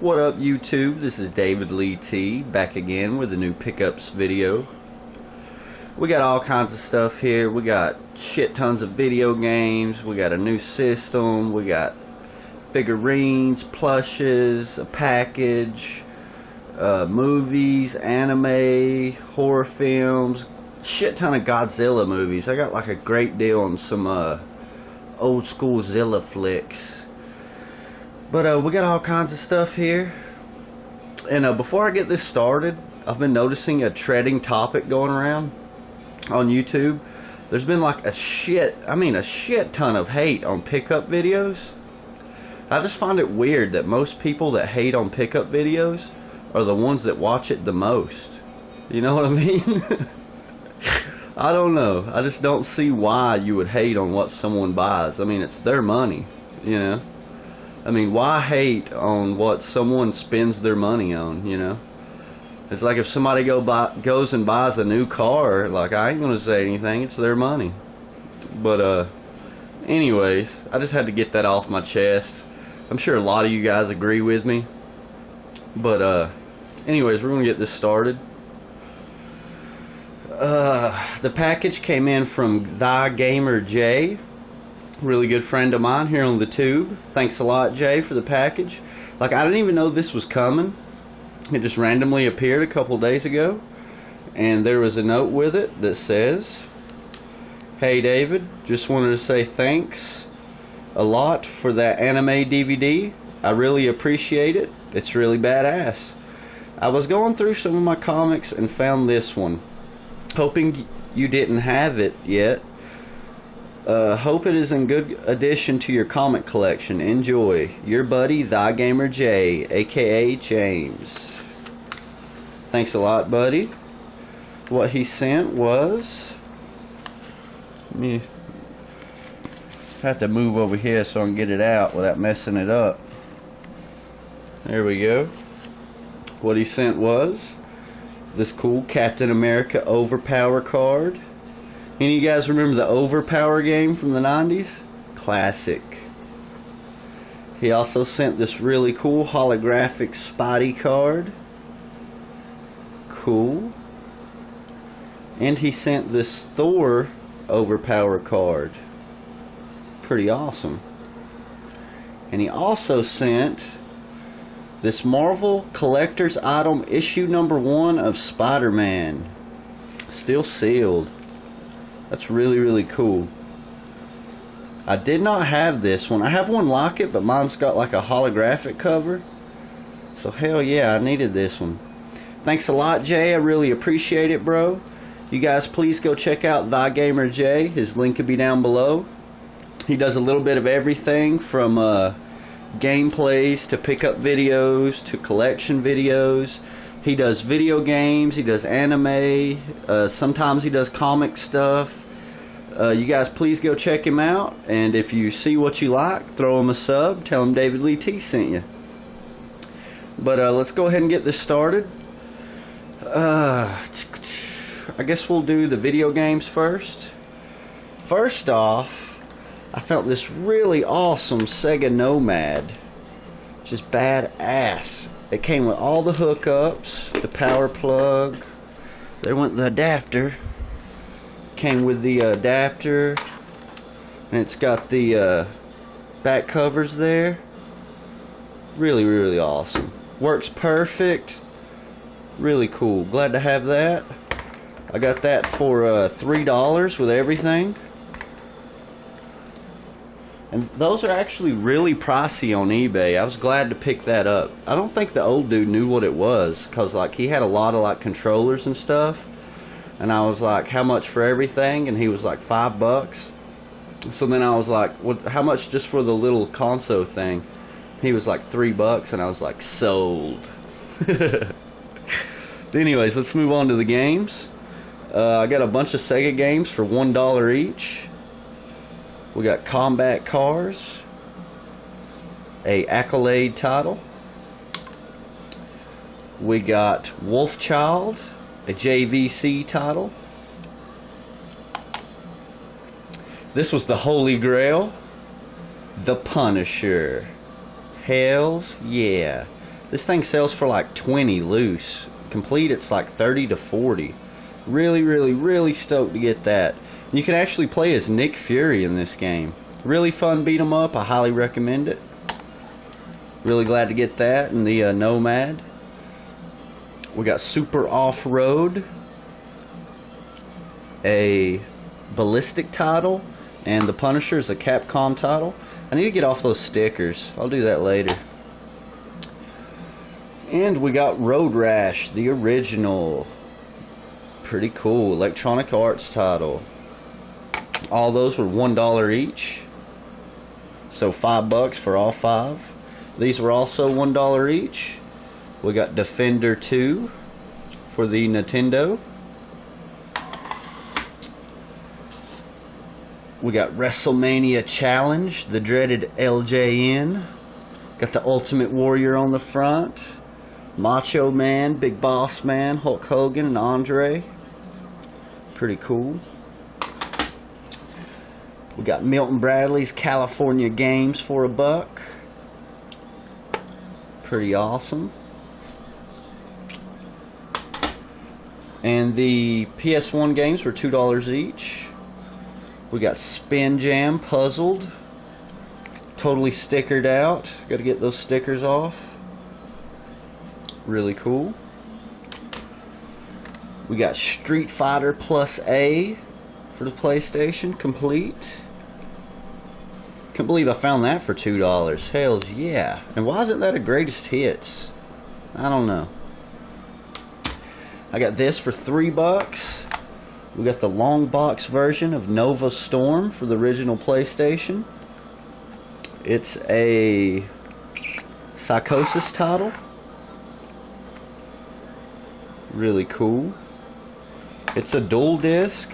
What up, YouTube? This is DavidLeeT back again with a new pickups video. We got all kinds of stuff here. We got shit tons of video games. We got a new system. We got figurines, plushes, a package, movies, anime, horror films, shit ton of Godzilla movies. I got like a great deal on some old school Zilla flicks. But we got all kinds of stuff here. And before I get this started, I've been noticing a trending topic going around on YouTube. There's been like a shit ton of hate on pickup videos. I just find it weird that most people that hate on pickup videos are the ones that watch it the most. You know what I mean? I don't know. I just don't see why you would hate on what someone buys. I mean, it's their money, you know? I mean, why hate on what someone spends their money on, you know? It's like if somebody goes and buys a new car, like, I ain't gonna say anything, it's their money. But, anyways, I just had to get that off my chest. I'm sure a lot of you guys agree with me. But, anyways, we're gonna get this started. The package came in from TheGamerJ. Really good friend of mine here on the tube. Thanks a lot, Jay, for the package. Like, I didn't even know this was coming. It just randomly appeared a couple days ago, and there was a note with it that says, "Hey David, just wanted to say thanks a lot for that anime DVD. I really appreciate it. It's really badass. I was going through some of my comics and found this one. Hoping you didn't have it yet. Hope it is a good addition to your comic collection. Enjoy. Your buddy, TheGamerJ, aka James." Thanks a lot, buddy. What he sent was... Let me have to move over here so I can get it out without messing it up. There we go. What he sent was this cool Captain America Overpower card. Any of you guys remember the Overpower game from the 90s? Classic. He also sent this really cool holographic Spidey card. Cool. And he sent this Thor Overpower card. Pretty awesome. And he also sent this Marvel Collector's Item issue #1 of Spider-Man. Still sealed. That's really, really cool. I did not have this one. I have one like it, but mine's got like a holographic cover. So hell yeah, I needed this one. Thanks a lot, Jay. I really appreciate it, bro. You guys please go check out TheGamerJ. His link could be down below. He does a little bit of everything from gameplays to pickup videos to collection videos. He does video games, he does anime, sometimes he does comic stuff. You guys please go check him out, and if you see what you like, throw him a sub, tell him DavidLeeT sent you. But let's go ahead and get this started. I guess we'll do the video games first. First off, I felt this really awesome Sega Nomad. Just badass. It came with all the hookups, the power plug. There went the adapter. Came with the adapter, and it's got the back covers there. Really, really awesome. Works perfect. Really cool. Glad to have that. I got that for $3 with everything. And those are actually really pricey on eBay. I was glad to pick that up. I don't think the old dude knew what it was, because like he had a lot of like controllers and stuff. And I was like, how much for everything? And he was like $5. So then I was like, what, how much just for the little console thing? He was like $3, and I was like, sold. Anyways, let's move on to the games. I got a bunch of Sega games for $1 each. We got Combat Cars, a Accolade title. We got Wolfchild, a JVC title. This was the Holy Grail, The Punisher. Hells yeah. This thing sells for like 20 loose. Complete, it's like 30 to 40. Really, really, really stoked to get that. You can actually play as Nick Fury in this game. Really fun beat 'em up. I highly recommend it. Really glad to get that. And the Nomad. We got Super Off-Road, a Ballistic title, and the Punisher is a Capcom title. I need to get off those stickers. I'll do that later. And we got Road Rash, the original. Pretty cool. Electronic Arts title. All those were $1 each. So $5 for all 5. These were also $1 each. We got Defender 2 for the Nintendo. We got WrestleMania Challenge, the dreaded LJN. Got the Ultimate Warrior on the front. Macho Man, Big Boss Man, Hulk Hogan, and Andre. Pretty cool. We got Milton Bradley's California Games for $1. Pretty awesome. And the PS1 games were $2 each. We got Spin Jam Puzzled. Totally stickered out. Got to get those stickers off. Really cool. We got Street Fighter Plus A for the PlayStation. Complete. Can't believe I found that for $2. Hells yeah. And why isn't that a greatest hits? I don't know. I got this for $3. We got the long box version of Nova Storm for the original PlayStation. It's a Psychosis title. Really cool. It's a dual disc.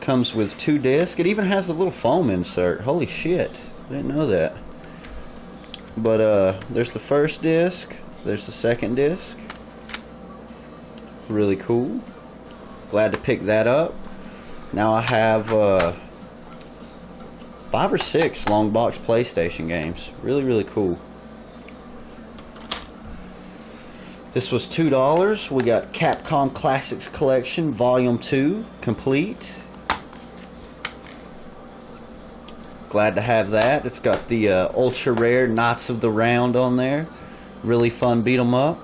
Comes with 2 discs. It even has a little foam insert. Holy shit. I didn't know that. But there's the first disc. There's the second disc. Really cool. Glad to pick that up. Now I have 5 or 6 long box PlayStation games. Really, really cool. This was $2. We got Capcom Classics Collection Volume 2 complete. Glad to have that. It's got the ultra rare Knights of the Round on there. Really fun beat 'em up.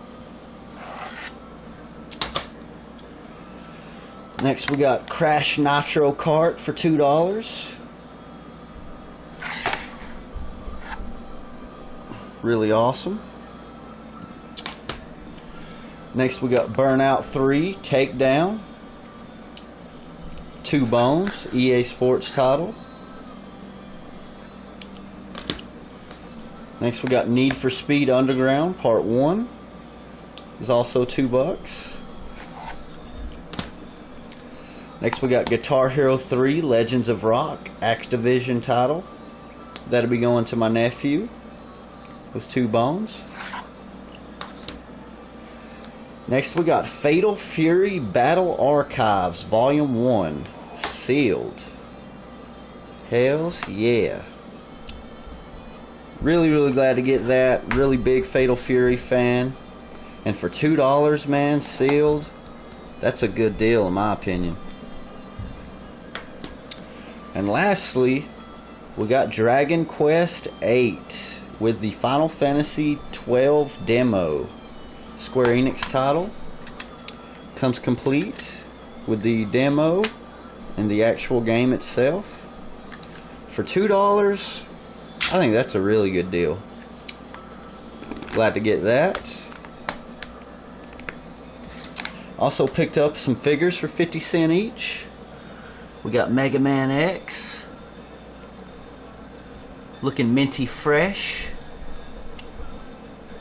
Next we got Crash Nitro Kart for $2. Really awesome. Next we got Burnout 3 Takedown. 2 Bones, EA Sports title. Next we got Need for Speed Underground Part 1. It's also $2. Next we got Guitar Hero 3 Legends of Rock Activision title. That'll be going to my nephew. Those 2 Bones. Next we got Fatal Fury Battle Archives Volume 1 sealed. Hells yeah. Really, really glad to get that. Really big Fatal Fury fan. And for $2, man, sealed. That's a good deal in my opinion. And lastly, we got Dragon Quest 8 with the Final Fantasy 12 demo. Square Enix title. Comes complete with the demo and the actual game itself. For $2, I think that's a really good deal. Glad to get that. Also picked up some figures for 50 cents each. We got Mega Man X. Looking minty fresh.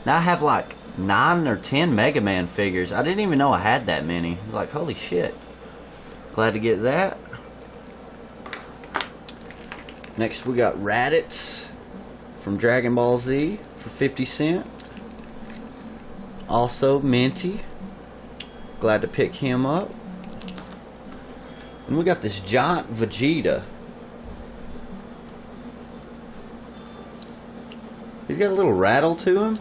Now I have like 9 or 10 Mega Man figures. I didn't even know I had that many. Like, holy shit. Glad to get that. Next we got Raditz from Dragon Ball Z for 50 cents. Also minty. Glad to pick him up. And we got this giant Vegeta. He's got a little rattle to him.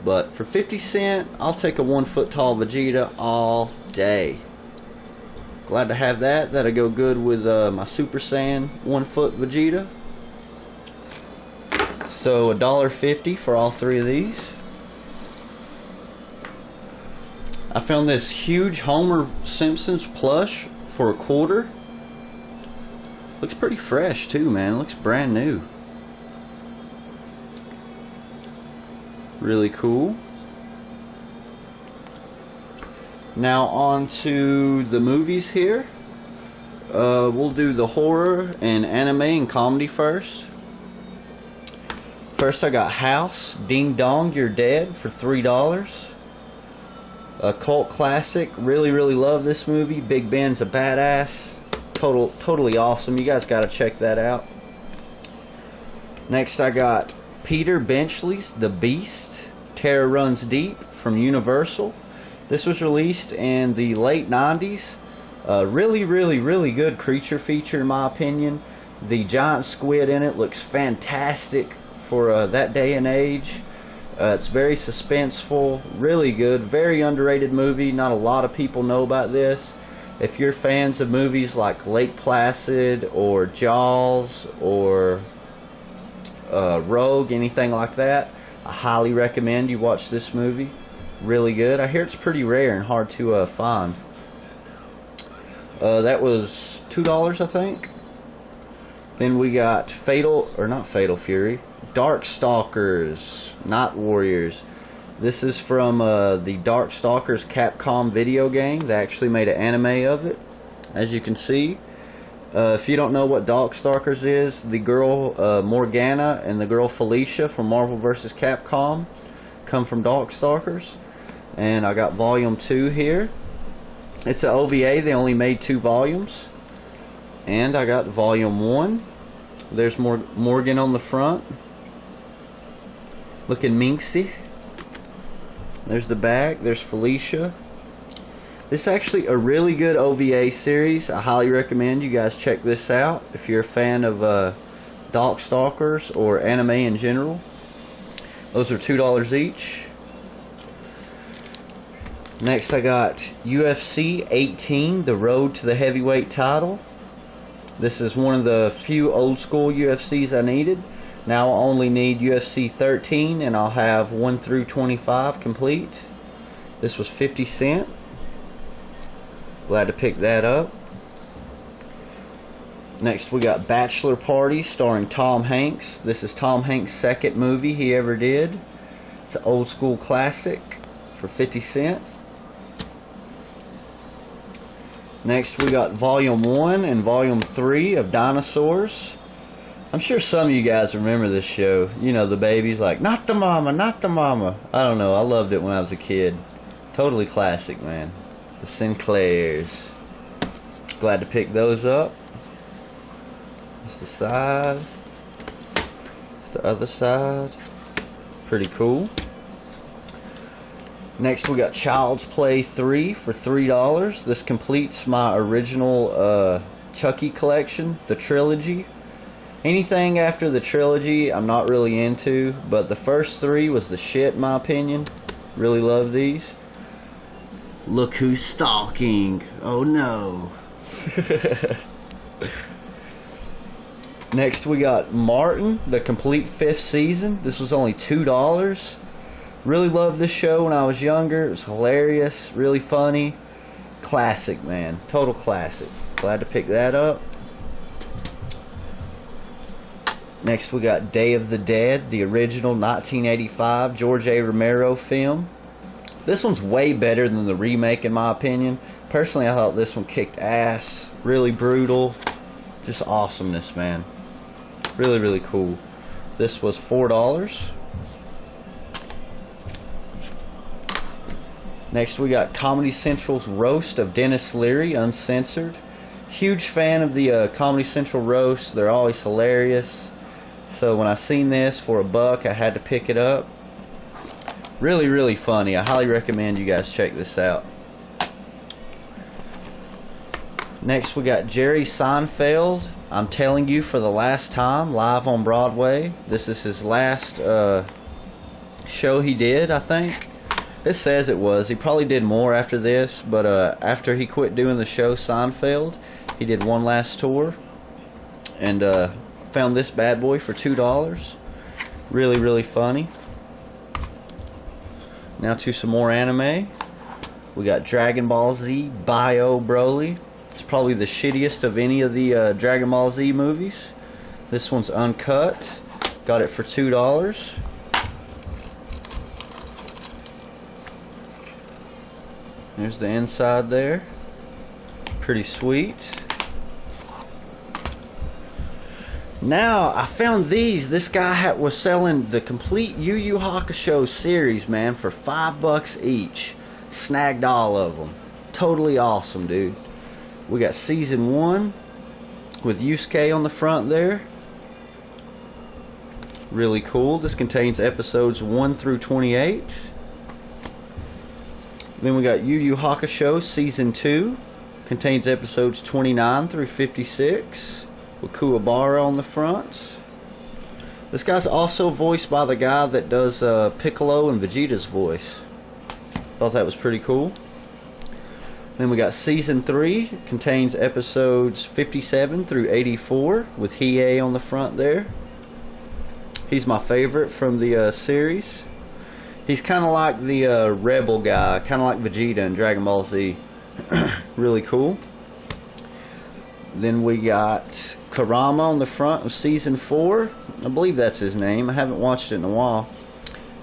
but for 50 cents, I'll take a 1 foot tall Vegeta all day. Glad to have that. That'll go good with my Super Saiyan 1 foot Vegeta. So $1.50 for all 3 of these. I found this huge Homer Simpson's plush for $1. Looks pretty fresh too, man. It looks brand new. Really cool. Now on to the movies here. We'll do the horror and anime and comedy first. First I got House, Ding Dong, You're Dead for $3. A cult classic. Really love this movie. Big Ben's a badass. Totally awesome. You guys gotta check that out. Next I got Peter Benchley's The Beast, Terror Runs Deep from Universal. This was released in the late 90s. Really good creature feature in my opinion. The giant squid in it looks fantastic for that day and age. It's very suspenseful, really good, very underrated movie. Not a lot of people know about this. If you're fans of movies like Lake Placid or Jaws or Rogue, anything like that, I highly recommend you watch this movie. Really good. I hear it's pretty rare and hard to find. That was $2, I think. Then we got Darkstalkers, Night Warriors. This is from the Darkstalkers Capcom video game. They actually made an anime of it, as you can see. If you don't know what Darkstalkers is, the girl Morgana and the girl Felicia from Marvel vs. Capcom come from Darkstalkers. And I got volume 2 here. It's an OVA. They only made 2 volumes. And I got volume 1. There's Morgan on the front, looking minxy. There's the back. There's Felicia. This is actually a really good OVA series. I highly recommend you guys check this out if you're a fan of Darkstalkers or anime in general. Those are $2 each. Next I got UFC 18, The Road to the Heavyweight Title. This is one of the few old school UFCs I needed. Now I only need UFC 13 and I'll have 1 through 25 complete. This was 50 cents. Glad to pick that up. Next we got Bachelor Party starring Tom Hanks. This is Tom Hanks' second movie he ever did. It's an old school classic for 50 cents. Next we got volume 1 and volume 3 of Dinosaurs. I'm sure some of you guys remember this show. You know, the babies like, not the mama, not the mama. I don't know, I loved it when I was a kid. Totally classic, man. The Sinclairs. Glad to pick those up. That's the side. That's the other side. Pretty cool. Next we got Child's Play 3 for $3. This completes my original Chucky collection, the trilogy. Anything after the trilogy I'm not really into, but the first 3 was the shit in my opinion. Really love these. Look who's stalking. Oh no. Next we got Martin, the complete 5th season. This was only $2. Really loved this show when I was younger. It was hilarious, really funny. Classic, man. Total classic. Glad to pick that up. Next we got Day of the Dead, the original 1985 George A. Romero film. This one's way better than the remake in my opinion. Personally, I thought this one kicked ass. Really brutal. Just awesomeness, man. Really cool. This was $4. Next we got Comedy Central's Roast of Dennis Leary, uncensored. Huge fan of the Comedy Central roast. They're always hilarious. So when I seen this for $1, I had to pick it up. Really funny. I highly recommend you guys check this out. Next we got Jerry Seinfeld, I'm Telling You for the Last Time, live on Broadway. This is his last show he did, I think. It says it was. He probably did more after this, but after he quit doing the show Seinfeld, he did one last tour, and found this bad boy for $2. Really, really funny. Now to some more anime. We got Dragon Ball Z Bio Broly. It's probably the shittiest of any of the Dragon Ball Z movies. This one's uncut. Got it for $2. There's the inside there. Pretty sweet. Now, I found these. This guy was selling the complete Yu Yu Hakusho series, man, for $5 each. Snagged all of them. Totally awesome, dude. We got season 1 with Yusuke on the front there. Really cool. This contains episodes 1 through 28. Then we got Yu Yu Hakusho season 2. Contains episodes 29 through 56. With Kuwabara on the front. This guy's also voiced by the guy that does Piccolo and Vegeta's voice. Thought that was pretty cool. Then we got season 3. Contains episodes 57 through 84 with Hiei on the front there. He's my favorite from the series. He's kind of like the rebel guy, kind of like Vegeta in Dragon Ball Z. Really cool. Then we got Kurama on the front of season 4. I believe that's his name. I haven't watched it in a while.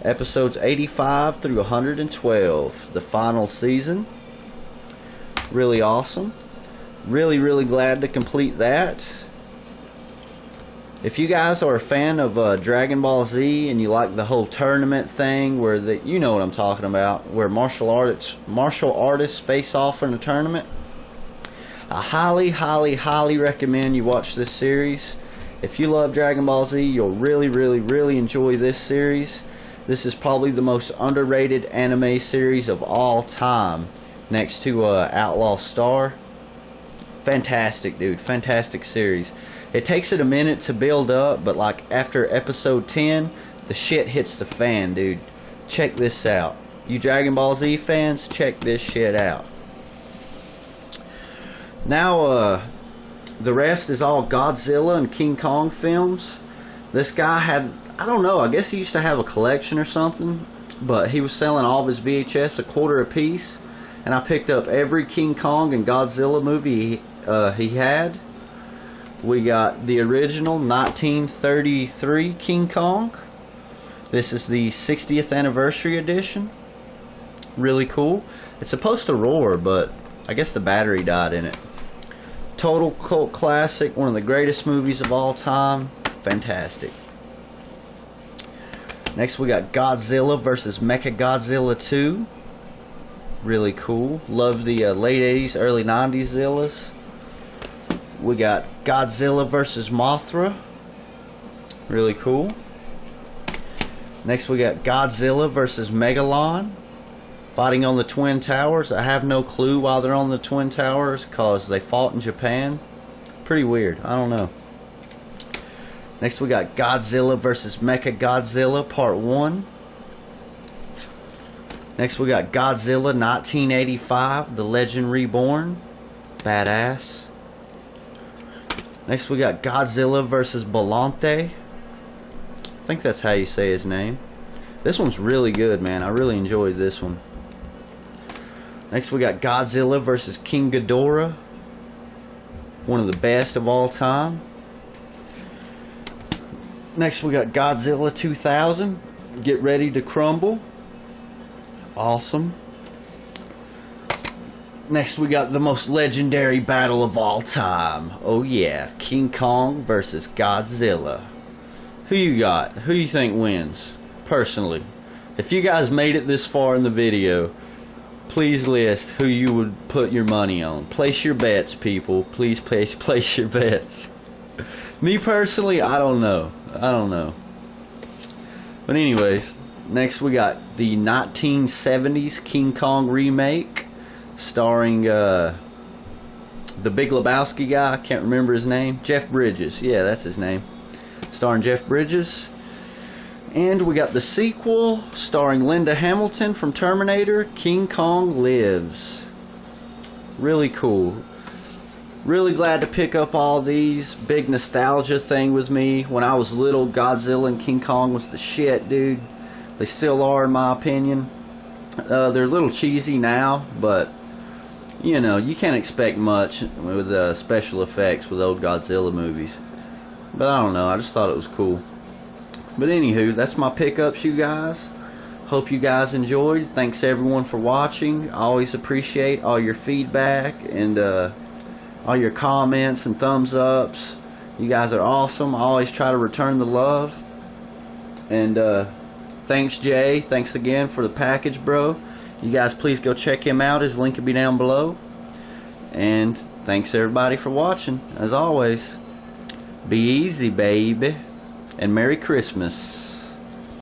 Episodes 85 through 112. The final season. Really awesome. Really, really glad to complete that. If you guys are a fan of Dragon Ball Z and you like the whole tournament thing, where you know what I'm talking about, where martial artists face off in a tournament, I highly, highly, highly recommend you watch this series. If you love Dragon Ball Z, you'll really, really, really enjoy this series. This is probably the most underrated anime series of all time, next to Outlaw Star. Fantastic, dude. Fantastic series. It takes it a minute to build up, but like after episode 10, the shit hits the fan, dude. Check this out. You Dragon Ball Z fans, check this shit out. Now, the rest is all Godzilla and King Kong films. This guy had, I don't know, I guess he used to have a collection or something, but he was selling all of his VHS $0.25 a piece, and I picked up every King Kong and Godzilla movie he had. We got the original 1933 King Kong. This is the 60th anniversary edition. Really cool. It's supposed to roar, but I guess the battery died in it. Total cult classic, one of the greatest movies of all time. Fantastic. Next we got Godzilla vs. Mechagodzilla 2. Really cool. Love the late 80s, early 90s Zillas. We got Godzilla vs. Mothra. Really cool. Next we got Godzilla vs. Megalon. Fighting on the Twin Towers. I have no clue why they're on the Twin Towers, because they fought in Japan. Pretty weird. I don't know. Next we got Godzilla vs. Mechagodzilla Part 1. Next we got Godzilla 1985, The Legend Reborn. Badass. Next we got Godzilla vs. Bolante. I think that's how you say his name. This one's really good, man. I really enjoyed this one. Next we got Godzilla vs. King Ghidorah. One of the best of all time. Next we got Godzilla 2000. Get ready to crumble. Awesome. Next we got the most legendary battle of all time. Oh yeah, King Kong versus Godzilla. Who you got? Who you think wins? Personally, if you guys made it this far in the video, please list who you would put your money on. Place your bets, people. Please place your bets. Me personally, I don't know. But anyways, next we got the 1970s King Kong remake, starring the Big Lebowski guy. I can't remember his name. Jeff Bridges. Yeah, that's his name. Starring Jeff Bridges. And we got the sequel starring Linda Hamilton from Terminator, King Kong Lives. Really cool. Really glad to pick up all these. Big nostalgia thing with me. When I was little, Godzilla and King Kong was the shit, dude. They still are, in my opinion. They're a little cheesy now, but you know, you can't expect much with special effects with old Godzilla movies. But I don't know, I just thought it was cool. But anywho, that's my pickups, you guys. Hope you guys enjoyed. Thanks everyone for watching. I always appreciate all your feedback and all your comments and thumbs ups. You guys are awesome. I always try to return the love. And thanks Jay. Thanks again for the package, bro. You guys please go check him out. His link will be down below. And thanks everybody for watching. As always, be easy, baby. And Merry Christmas.